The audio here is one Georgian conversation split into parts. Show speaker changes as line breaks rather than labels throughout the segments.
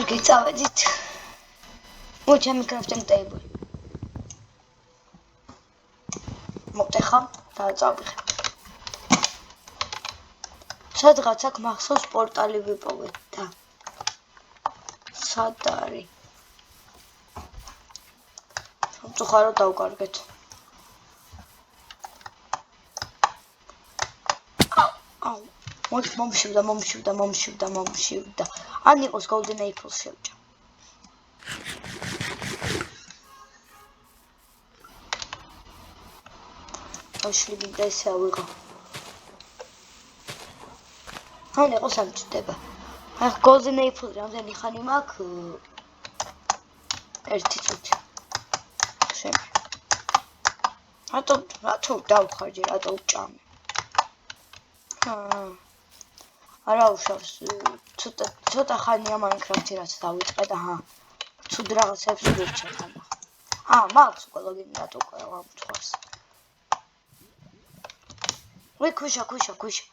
კარგი, წავედით. მოჩამი crafting table. მოვტეხა და წავიღე. სადღაც აქ მახსოვს პორტალი ვიპოვეთ და სად არის? სამწუხარო დავკარგეთ. აუ, მომშივდა. ან იყოს golden apples შევჭა. აშლი და ესე ავიღო. ან იყოს არ მჭდება. აი golden apples რამდენი ხანი მაქვს? 1 წუთი. შემე. რატო დავხარჯე, რატო ვჭამე? არა უშავს ცოტა ხანია Minecraft-ი რაც დავიწყე და ცუდ რაღაცებს ვირჩევ ხან. მაქვს უკვე ლოგინი რატო უკვე ამწვავს. ქუშა.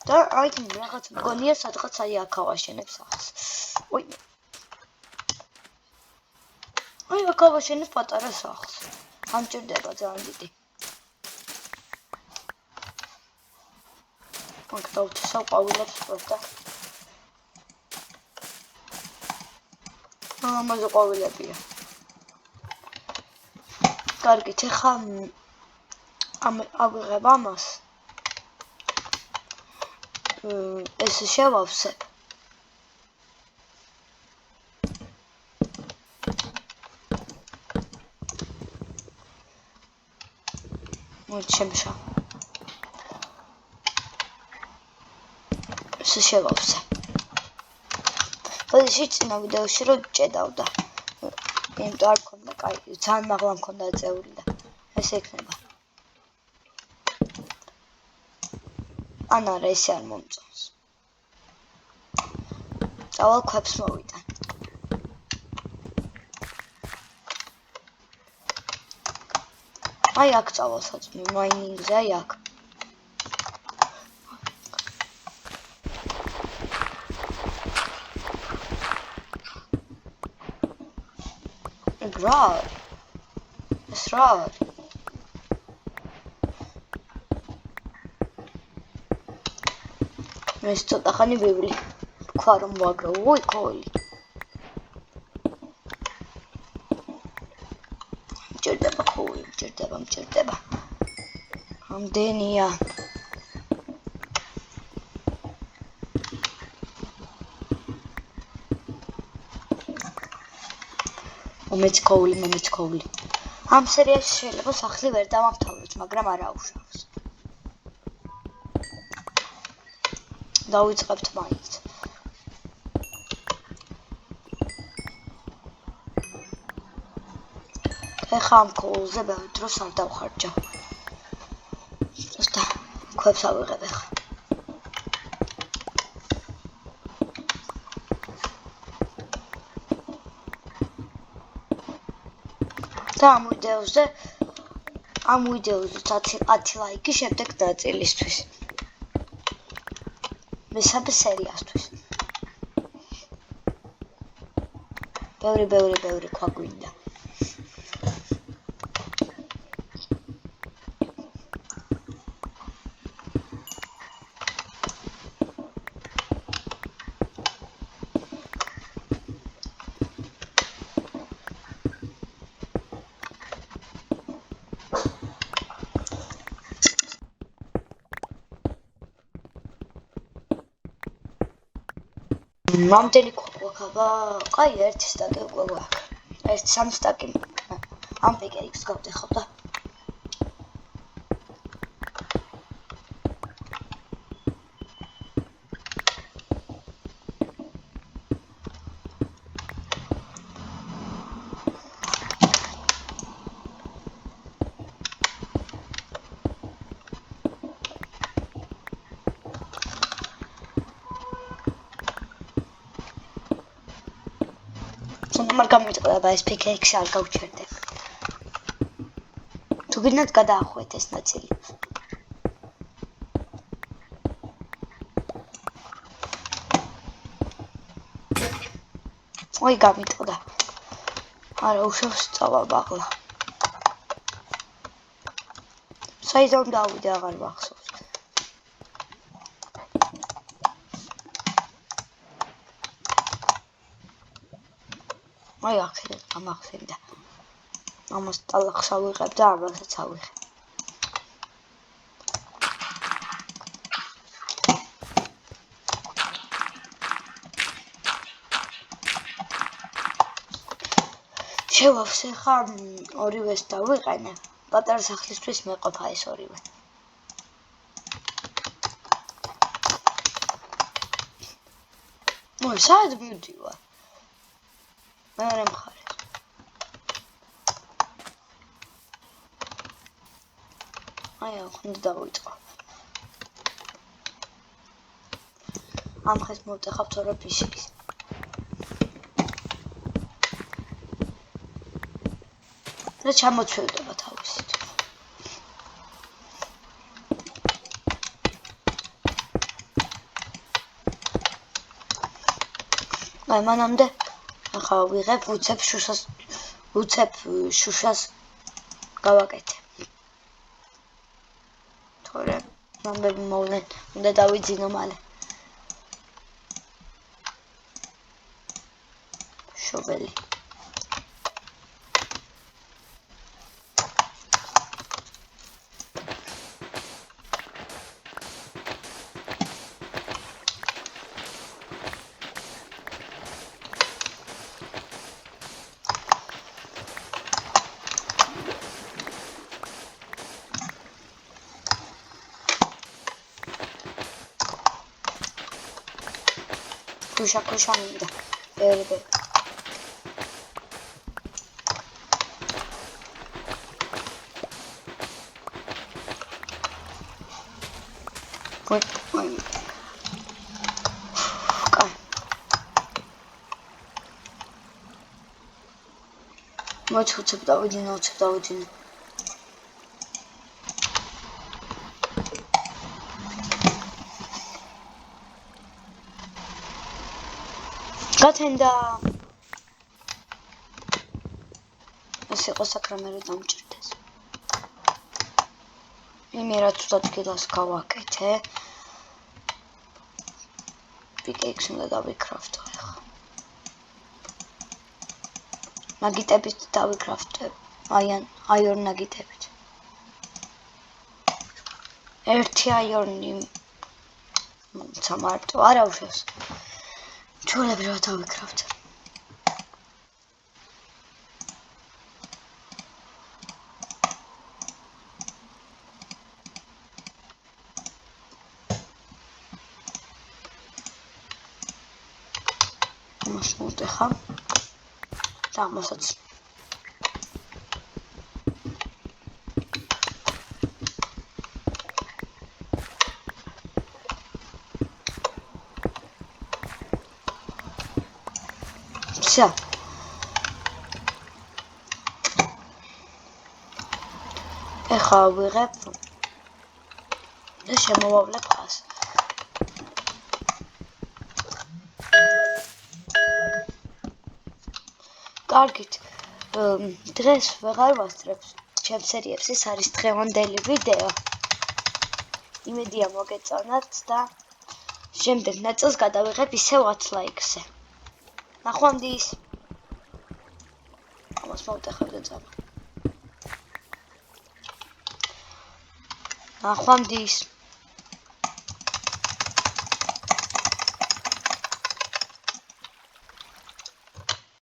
და აი რაღაც მგონია სადღაც აი აქ ავაშენებ სახლს. აი აქ ავაშენებ პატარა სახლს. ამ ჭირდება ძალიან დიდი. აქ დავთესავ ყვავილებს პროსტა. ამაზე ყვავილებია. კარგით, ეხლა ავიღებ ამას. ეს შევავსებ. შემშა. ეს შევავსებ. ბოდიში წინა ვიდეოში რო ჭედავდა. იმიტომ არ მქონდა კაი, ძალიან მაღლა მქონდა წეული და ესე იქნება. არა, ესე არ მომწონს. წავალ ქვებს მოვიტან. აი აქ წავალ საწმი, მაინინგზე, აი აქ. ეს რა არის? ეს ცოტა ხანი ვივლი. თქვა რომ ვაგრო, ქოლი. მჭირდება. ამდენია. მომეც ქოლი. ამ სერიაში შეიძლება სახლი ვერ დავამთავროთ, მაგრამ არ აუშავს. დავიწყებთ მაინც. ეხლა ამ ქოლზე ბევრი დროს არ დავხარჯავ. просто ქვებს ავიღებ ეხლა. და ამ ვიდეოზე 10 ლაიკი შემდეგ ნაწილისთვის. მესამე სერიასთვის. ბევრი ქვა გვინდა. Რამდენი გვაქვს? კაი, 1 სტაკი უკვე გვაქვს. 1-3 სტაკი. ამ პიკერიქს გავტეხავ და თუნდაც არ გამიწყდება ეს პიკექსი არ გავჩერდე. თუ გინდათ გადაახვეთ ეს ნაწილი. ой გამიტყდა. არა უშავს წავალ ახლა. საიდან დავიდე აღარ მახსოვს. აი აქედან გამახსენდა. ამას ტალახს ავიღებ და ამასაც ავიღებ. შევავსე ხარ ორივეს დავიყენე. პატარა სახლისთვის მეყოფა ეს ორივე. მოი სად მივდივარ? მეორე მხარეს. აი ახლა დავიწყო. ამ ხეს მოვტეხავ თორე ფიშის. და ჩამოწევდება თავისით. აი მანამდე ახლა ვიღებ უცებ შუშას გავაკეთე. თორე ნამდვილად მოვლენ უნდა დავიძინო მალე. შობელი. Kuşa მინდა. ბევრი. Ой. Кай. მოჩუცებ დავიძინო. გათენდა ეს იყო საკრამე რომ დამჭირდეს. იმერად თუდად გილას გავაკეთე. პიკექს უნდა დავიკრაფტო ახლა. ნაგიტებით დავიკრაფტებ. აი ორ ნაგიტებით. ერთი აიონი სამარტო არა უშავს. ჩოლებრივ დავიკრაფტ. მას მოვტეხა და ამასაც Все. Ეხლა ვიღებ და შემოვავლებ ხას. კარგით. დღეს ვეღარ ვასწრებ ჩემს სერიებს. ეს არის დღევანდელი ვიდეო. იმედია მოგეწონათ და შემდეგ ნაწილს გადავიღებ ისევ 10 ლაიქზე. ნახვამდის. ამას მოვტეხებ და წავა. ნახვამდის.